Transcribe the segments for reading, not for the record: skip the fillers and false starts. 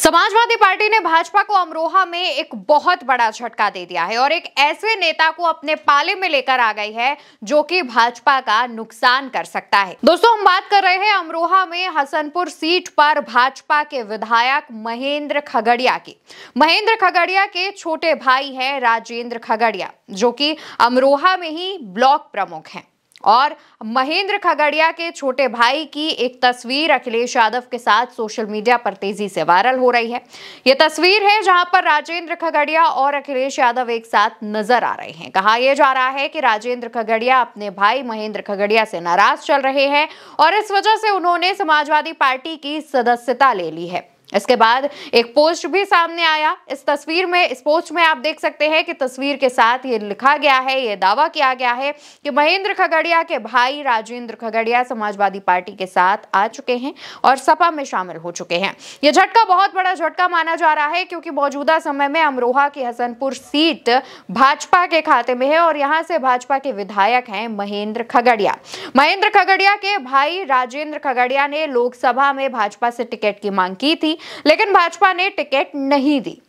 Samajwadi party ने भाजपा को अमरोहा में एक बहुत बड़ा झटका दे दिया है और एक ऐसे नेता को अपने पाले में लेकर आ गई है जो कि भाजपा का नुकसान कर सकता है। दोस्तों, हम बात कर रहे हैं अमरोहा में हसनपुर सीट पर भाजपा के विधायक महेंद्र खगड़िया की। महेंद्र खगड़िया के छोटे भाई हैं राजेंद्र खगड़िया, जो कि अमरोहा में ही ब्लॉक प्रमुख हैं। और महेंद्र खगड़िया के छोटे भाई की एक तस्वीर अखिलेश यादव के साथ सोशल मीडिया पर तेजी से वायरल हो रही है। यह तस्वीर है जहां पर राजेंद्र खगड़िया और अखिलेश यादव एक साथ नजर आ रहे हैं। कहा यह जा रहा है कि राजेंद्र खगड़िया अपने भाई महेंद्र खगड़िया से नाराज चल रहे हैं और इस वजह से उन्होंने समाजवादी पार्टी की सदस्यता ले ली है। इसके बाद एक पोस्ट भी सामने आया। इस पोस्ट में आप देख सकते हैं कि तस्वीर के साथ ये लिखा गया है, ये दावा किया गया है कि महेंद्र खगड़िया के भाई राजेंद्र खगड़िया समाजवादी पार्टी के साथ आ चुके हैं और सपा में शामिल हो चुके हैं। यह झटका बहुत बड़ा झटका माना जा रहा है क्योंकि मौजूदा समय में अमरोहा की हसनपुर सीट भाजपा के खाते में है और यहां से भाजपा के विधायक हैं महेंद्र खगड़िया। महेंद्र खगड़िया के भाई राजेंद्र खगड़िया ने लोकसभा में भाजपा से टिकट की मांग की थी, लेकिन भाजपा ने टिकट नहीं दी।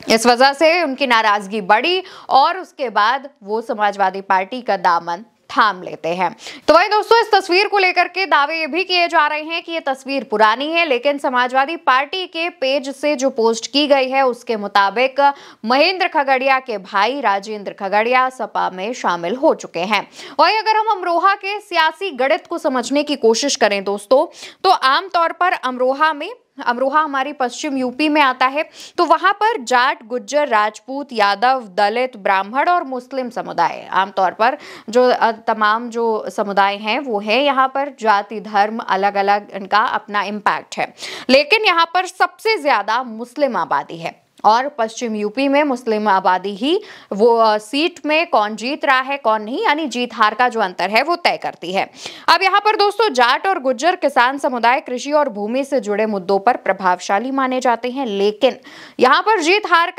इस वजह से उनकी नाराजगी बढ़ी और उसके बाद वो समाजवादी पार्टी का दामन थाम लेते हैं। तो वही दोस्तों, इस तस्वीर को लेकर के दावे ये भी किए जा रहे हैं कि ये तस्वीर पुरानी है, लेकिन समाजवादी पार्टी के पेज से जो पोस्ट की गई है उसके मुताबिक महेंद्र खगड़िया के भाई राजेंद्र खगड़िया सपा में शामिल हो चुके हैं। वही अगर हम अमरोहा के सियासी गणित को समझने की कोशिश करें दोस्तों, तो आमतौर पर अमरोहा हमारी पश्चिम यूपी में आता है, तो वहां पर जाट, गुज्जर, राजपूत, यादव, दलित, ब्राह्मण और मुस्लिम समुदाय आमतौर पर जो तमाम जो समुदाय हैं वो है। यहाँ पर जाति धर्म अलग अलग इनका अपना इम्पैक्ट है, लेकिन यहाँ पर सबसे ज्यादा मुस्लिम आबादी है और पश्चिम यूपी में मुस्लिम आबादी ही वो सीट में कौन जीत रहा है कौन नहीं, यानी जीत हार का जो अंतर है वो तय करती है। अब यहाँ पर दोस्तों जाट और गुज्जर किसान समुदाय कृषि और भूमि से जुड़े मुद्दों पर प्रभावशाली माने जाते हैं, लेकिन यहाँ पर जीत हार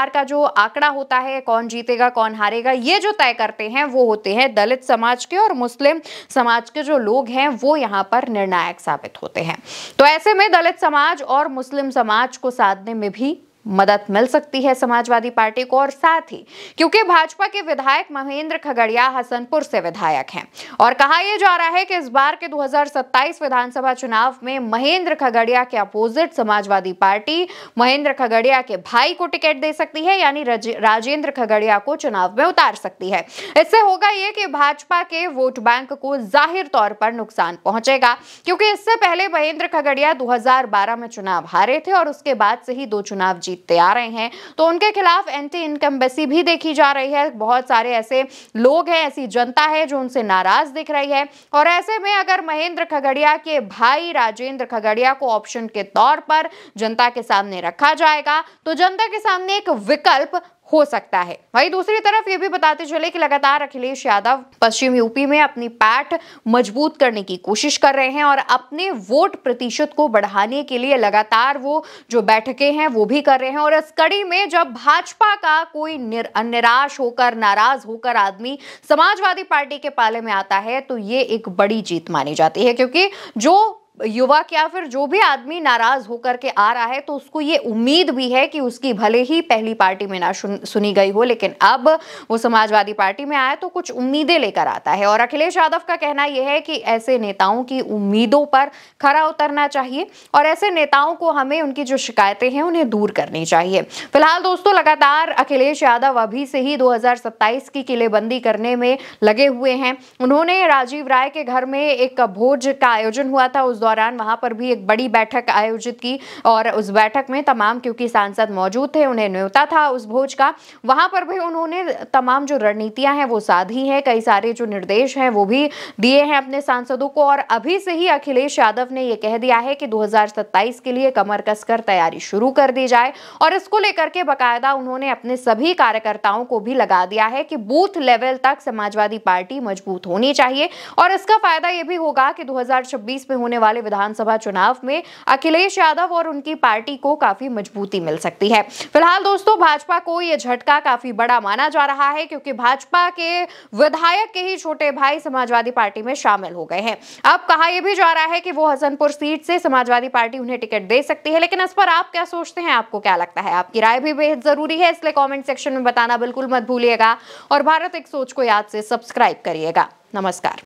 का जो आंकड़ा होता है, कौन जीतेगा कौन हारेगा, ये जो तय करते हैं वो होते हैं दलित समाज के और मुस्लिम समाज के जो लोग हैं वो यहाँ पर निर्णायक साबित होते हैं। तो ऐसे में दलित समाज और मुस्लिम समाज को साधने में भी मदद मिल सकती है समाजवादी पार्टी को। और साथ ही क्योंकि भाजपा के विधायक महेंद्र खगड़िया हसनपुर से विधायक हैं और कहा यह जा रहा है कि इस बार के 2027 विधानसभा चुनाव में महेंद्र खगड़िया के अपोजिट समाजवादी पार्टी महेंद्र खगड़िया के भाई को टिकट दे सकती है, यानी राजेंद्र खगड़िया को चुनाव में उतार सकती है। इससे होगा यह कि भाजपा के वोट बैंक को जाहिर तौर पर नुकसान पहुंचेगा, क्योंकि इससे पहले महेंद्र खगड़िया 2012 में चुनाव हारे थे और उसके बाद से ही 2 चुनाव जीतते आ रहे हैं, तो उनके खिलाफ एंटी इनकम्बेंसी भी देखी जा रही है। बहुत सारे ऐसे लोग हैं, ऐसी जनता है जो उनसे नाराज दिख रही है और ऐसे में अगर महेंद्र खगड़िया के भाई राजेंद्र खगड़िया को ऑप्शन के तौर पर जनता के सामने रखा जाएगा तो जनता के सामने एक विकल्प हो सकता है। वहीं दूसरी तरफ ये भी बताते चले कि लगातार अखिलेश यादव पश्चिम यूपी में अपनी पैठ मजबूत करने की कोशिश कर रहे हैं और अपने वोट प्रतिशत को बढ़ाने के लिए लगातार वो जो बैठकें हैं वो भी कर रहे हैं। और इस कड़ी में जब भाजपा का कोई निराश होकर, नाराज होकर आदमी समाजवादी पार्टी के पाले में आता है तो ये एक बड़ी जीत मानी जाती है, क्योंकि जो युवक या फिर जो भी आदमी नाराज होकर के आ रहा है तो उसको ये उम्मीद भी है कि उसकी भले ही पहली पार्टी में ना सुनी गई हो, लेकिन अब वो समाजवादी पार्टी में आया तो कुछ उम्मीदें लेकर आता है। और अखिलेश यादव का कहना यह है कि ऐसे नेताओं की उम्मीदों पर खरा उतरना चाहिए और ऐसे नेताओं को हमें उनकी जो शिकायतें हैं उन्हें दूर करनी चाहिए। फिलहाल दोस्तों, लगातार अखिलेश यादव अभी से ही 2027 की किलेबंदी करने में लगे हुए हैं। उन्होंने राजीव राय के घर में एक भोज का आयोजन हुआ था, उस दौरान वहां पर भी एक बड़ी बैठक आयोजित की और उस बैठक में तमाम, क्योंकि सांसद मौजूद थे, उन्हें न्योता था उस भोज का, वहां पर भी उन्होंने तमाम जो रणनीतियां हैं वो साधी हैं, कई सारे जो निर्देश हैं वो भी दिए हैं अपने सांसदों को। और अभी से ही अखिलेश यादव ने यह कह दिया है कि 2027 के लिए कमर कसकर तैयारी शुरू कर दी जाए और इसको लेकर के बाकायदा उन्होंने अपने सभी कार्यकर्ताओं को भी लगा दिया है कि बूथ लेवल तक समाजवादी पार्टी मजबूत होनी चाहिए और इसका फायदा यह भी होगा कि 2026 में होने वाले वाले विधानसभा चुनाव में अखिलेश यादव और उनकी पार्टी को काफी मजबूती मिल सकती है। फिलहाल दोस्तों भाजपा को यह झटका काफी बड़ा माना जा रहा है, क्योंकि भाजपा के विधायक के ही छोटे भाई समाजवादी पार्टी में शामिल हो गए हैं। अब कहा यह भी जा रहा है कि वो हसनपुर सीट से समाजवादी पार्टी उन्हें टिकट दे सकती है। लेकिन इस पर आप क्या सोचते हैं, आपको क्या लगता है? आपकी राय भी बेहद जरूरी है, इसलिए कमेंट सेक्शन में बताना बिल्कुल मत भूलिएगा और भारत एक सोच को याद से सब्सक्राइब करिएगा। नमस्कार।